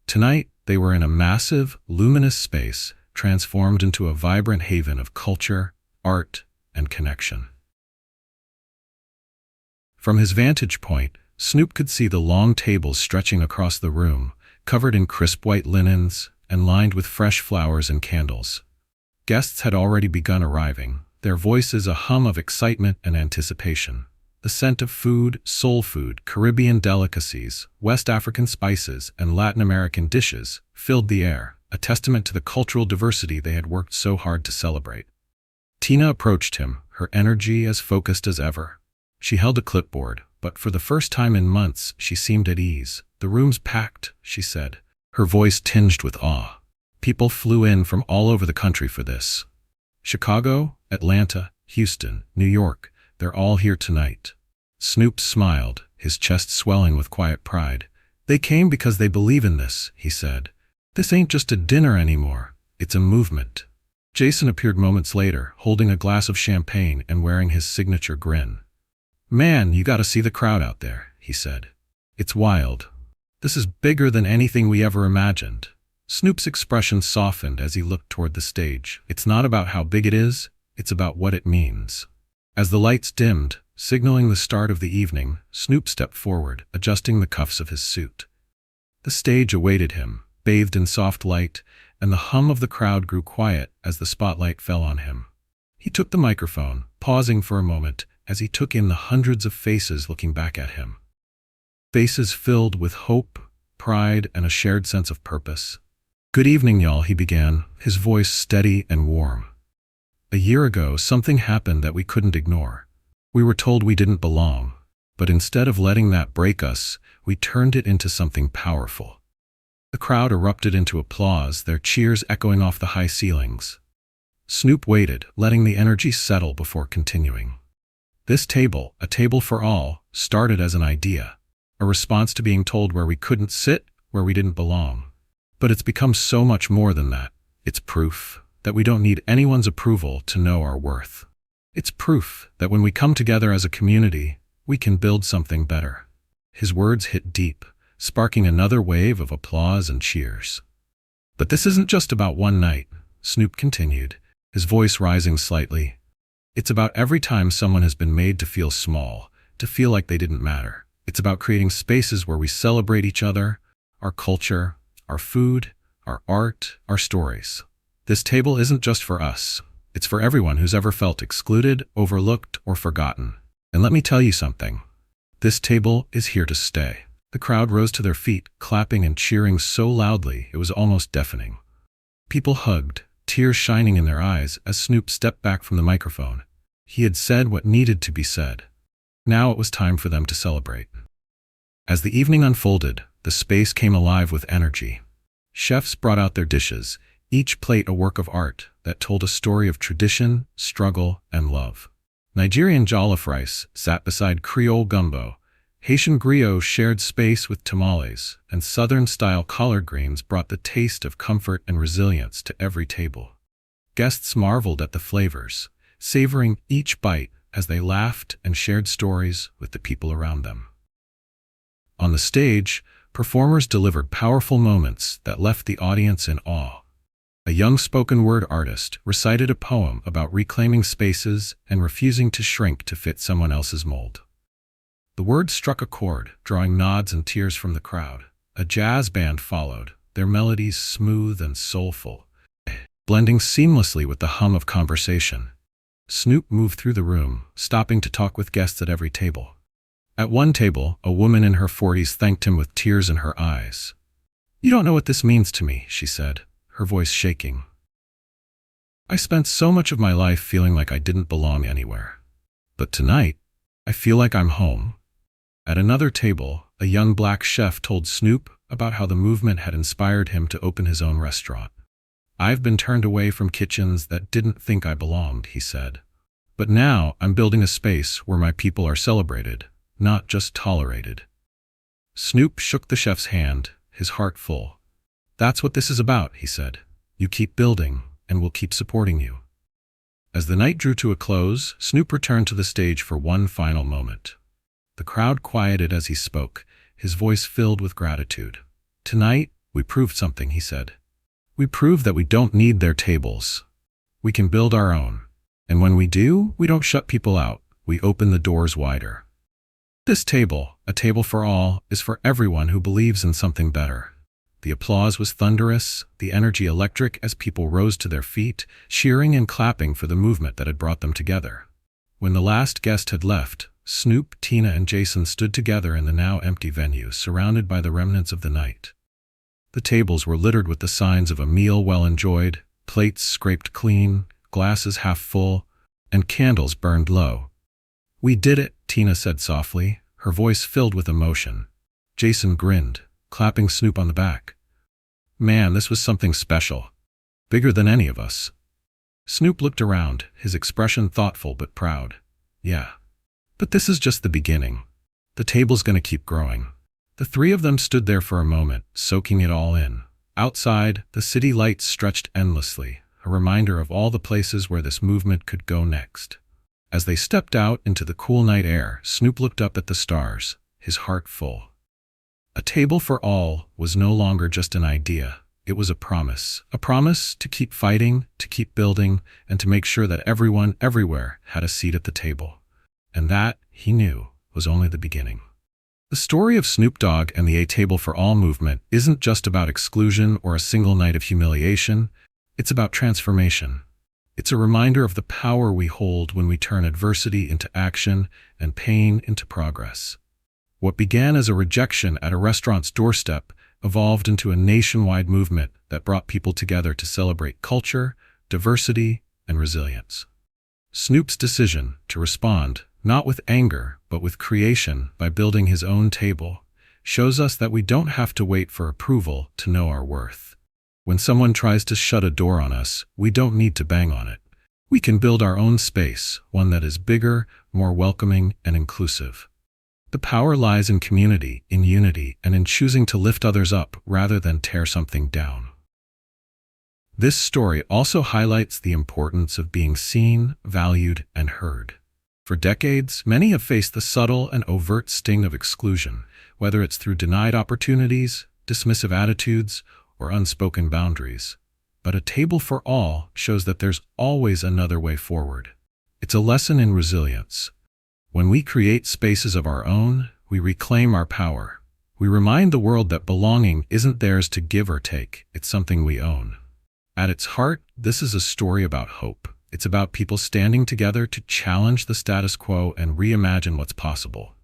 Tonight, they were in a massive, luminous space, transformed into a vibrant haven of culture, art, and connection. From his vantage point, Snoop could see the long tables stretching across the room, covered in crisp white linens and lined with fresh flowers and candles. Guests had already begun arriving, their voices a hum of excitement and anticipation. The scent of food, soul food, Caribbean delicacies, West African spices, and Latin American dishes filled the air, a testament to the cultural diversity they had worked so hard to celebrate. Tina approached him, her energy as focused as ever. She held a clipboard, but for the first time in months she seemed at ease. "The room's packed," she said, her voice tinged with awe. "People flew in from all over the country for this. Chicago, Atlanta, Houston, New York, they're all here tonight." Snoop smiled, his chest swelling with quiet pride. "They came because they believe in this," he said. "This ain't just a dinner anymore, it's a movement." Jason appeared moments later, holding a glass of champagne and wearing his signature grin. "Man, you gotta see the crowd out there," he said. "It's wild. This is bigger than anything we ever imagined." Snoop's expression softened as he looked toward the stage. "It's not about how big it is, it's about what it means." As the lights dimmed, signaling the start of the evening, Snoop stepped forward, adjusting the cuffs of his suit. The stage awaited him, bathed in soft light, and the hum of the crowd grew quiet as the spotlight fell on him. He took the microphone, pausing for a moment as he took in the hundreds of faces looking back at him. Faces filled with hope, pride, and a shared sense of purpose. "Good evening, y'all," he began, his voice steady and warm. "A year ago, something happened that we couldn't ignore. We were told we didn't belong, but instead of letting that break us, we turned it into something powerful." The crowd erupted into applause, their cheers echoing off the high ceilings. Snoop waited, letting the energy settle before continuing. This table, a table for all, started as an idea, a response to being told where we couldn't sit, where we didn't belong. But it's become so much more than that. It's proof that we don't need anyone's approval to know our worth. It's proof that when we come together as a community, we can build something better. His words hit deep, sparking another wave of applause and cheers. "But this isn't just about one night," Snoop continued, his voice rising slightly. "It's about every time someone has been made to feel small, to feel like they didn't matter. It's about creating spaces where we celebrate each other, our culture, our food, our art, our stories. This table isn't just for us. It's for everyone who's ever felt excluded, overlooked, or forgotten. And let me tell you something. This table is here to stay." The crowd rose to their feet, clapping and cheering so loudly it was almost deafening. People hugged, tears shining in their eyes as Snoop stepped back from the microphone. He had said what needed to be said. Now it was time for them to celebrate. As the evening unfolded, the space came alive with energy. Chefs brought out their dishes, each plate a work of art that told a story of tradition, struggle, and love. Nigerian jollof rice sat beside Creole gumbo, Haitian griot shared space with tamales, and Southern-style collard greens brought the taste of comfort and resilience to every table. Guests marveled at the flavors, savoring each bite as they laughed and shared stories with the people around them. On the stage, performers delivered powerful moments that left the audience in awe. A young spoken-word artist recited a poem about reclaiming spaces and refusing to shrink to fit someone else's mold. The words struck a chord, drawing nods and tears from the crowd. A jazz band followed, their melodies smooth and soulful, blending seamlessly with the hum of conversation. Snoop moved through the room, stopping to talk with guests at every table. At one table, a woman in her 40s thanked him with tears in her eyes. "You don't know what this means to me," she said, her voice shaking. "I spent so much of my life feeling like I didn't belong anywhere. But tonight, I feel like I'm home." At another table, a young black chef told Snoop about how the movement had inspired him to open his own restaurant. "I've been turned away from kitchens that didn't think I belonged," he said. "But now I'm building a space where my people are celebrated, not just tolerated." Snoop shook the chef's hand, his heart full. "That's what this is about," he said. "You keep building, and we'll keep supporting you." As the night drew to a close, Snoop returned to the stage for one final moment. The crowd quieted as he spoke, his voice filled with gratitude. "Tonight, we proved something," he said. "We proved that we don't need their tables. We can build our own. And when we do, we don't shut people out, we open the doors wider. This table, a table for all, is for everyone who believes in something better." The applause was thunderous, the energy electric as people rose to their feet, cheering and clapping for the movement that had brought them together. When the last guest had left, Snoop, Tina, and Jason stood together in the now empty venue, surrounded by the remnants of the night. The tables were littered with the signs of a meal well enjoyed, plates scraped clean, glasses half full, and candles burned low. "We did it," Tina said softly, her voice filled with emotion. Jason grinned, clapping Snoop on the back. "Man, this was something special. Bigger than any of us." Snoop looked around, his expression thoughtful but proud. "Yeah. But this is just the beginning. The table's gonna keep growing." The three of them stood there for a moment, soaking it all in. Outside, the city lights stretched endlessly, a reminder of all the places where this movement could go next. As they stepped out into the cool night air, Snoop looked up at the stars, his heart full. A table for all was no longer just an idea. It was a promise to keep fighting, to keep building, and to make sure that everyone, everywhere, had a seat at the table. And that, he knew, was only the beginning. The story of Snoop Dogg and the A Table for All movement isn't just about exclusion or a single night of humiliation. It's about transformation. It's a reminder of the power we hold when we turn adversity into action and pain into progress. What began as a rejection at a restaurant's doorstep evolved into a nationwide movement that brought people together to celebrate culture, diversity, and resilience. Snoop's decision to respond, not with anger, but with creation by building his own table, shows us that we don't have to wait for approval to know our worth. When someone tries to shut a door on us, we don't need to bang on it. We can build our own space, one that is bigger, more welcoming, and inclusive. The power lies in community, in unity, and in choosing to lift others up rather than tear something down. This story also highlights the importance of being seen, valued, and heard. For decades, many have faced the subtle and overt sting of exclusion, whether it's through denied opportunities, dismissive attitudes, or unspoken boundaries. But A Table for All shows that there's always another way forward. It's a lesson in resilience. When we create spaces of our own, we reclaim our power. We remind the world that belonging isn't theirs to give or take, it's something we own. At its heart, this is a story about hope. It's about people standing together to challenge the status quo and reimagine what's possible.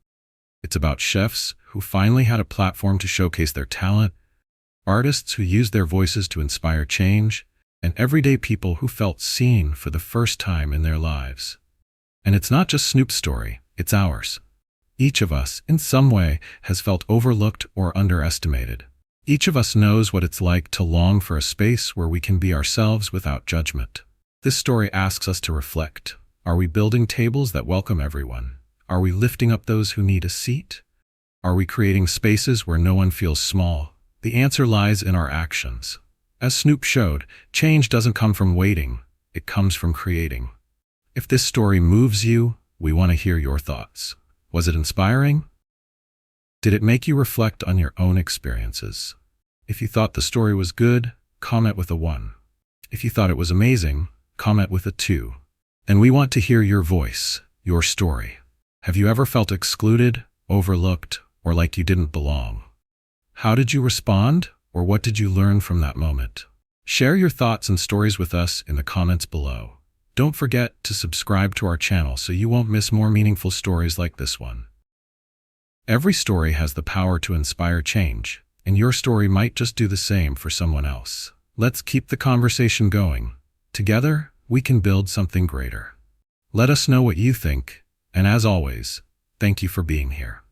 It's about chefs who finally had a platform to showcase their talent, artists who used their voices to inspire change, and everyday people who felt seen for the first time in their lives. And it's not just Snoop's story, it's ours. Each of us, in some way, has felt overlooked or underestimated. Each of us knows what it's like to long for a space where we can be ourselves without judgment. This story asks us to reflect. Are we building tables that welcome everyone? Are we lifting up those who need a seat? Are we creating spaces where no one feels small? The answer lies in our actions. As Snoop showed, change doesn't come from waiting, it comes from creating. If this story moves you, we want to hear your thoughts. Was it inspiring? Did it make you reflect on your own experiences? If you thought the story was good, comment with a 1. If you thought it was amazing, comment with a 2. And we want to hear your voice, your story. Have you ever felt excluded, overlooked, or like you didn't belong? How did you respond, or what did you learn from that moment? Share your thoughts and stories with us in the comments below. Don't forget to subscribe to our channel so you won't miss more meaningful stories like this one. Every story has the power to inspire change, and your story might just do the same for someone else. Let's keep the conversation going. Together, we can build something greater. Let us know what you think, and as always, thank you for being here.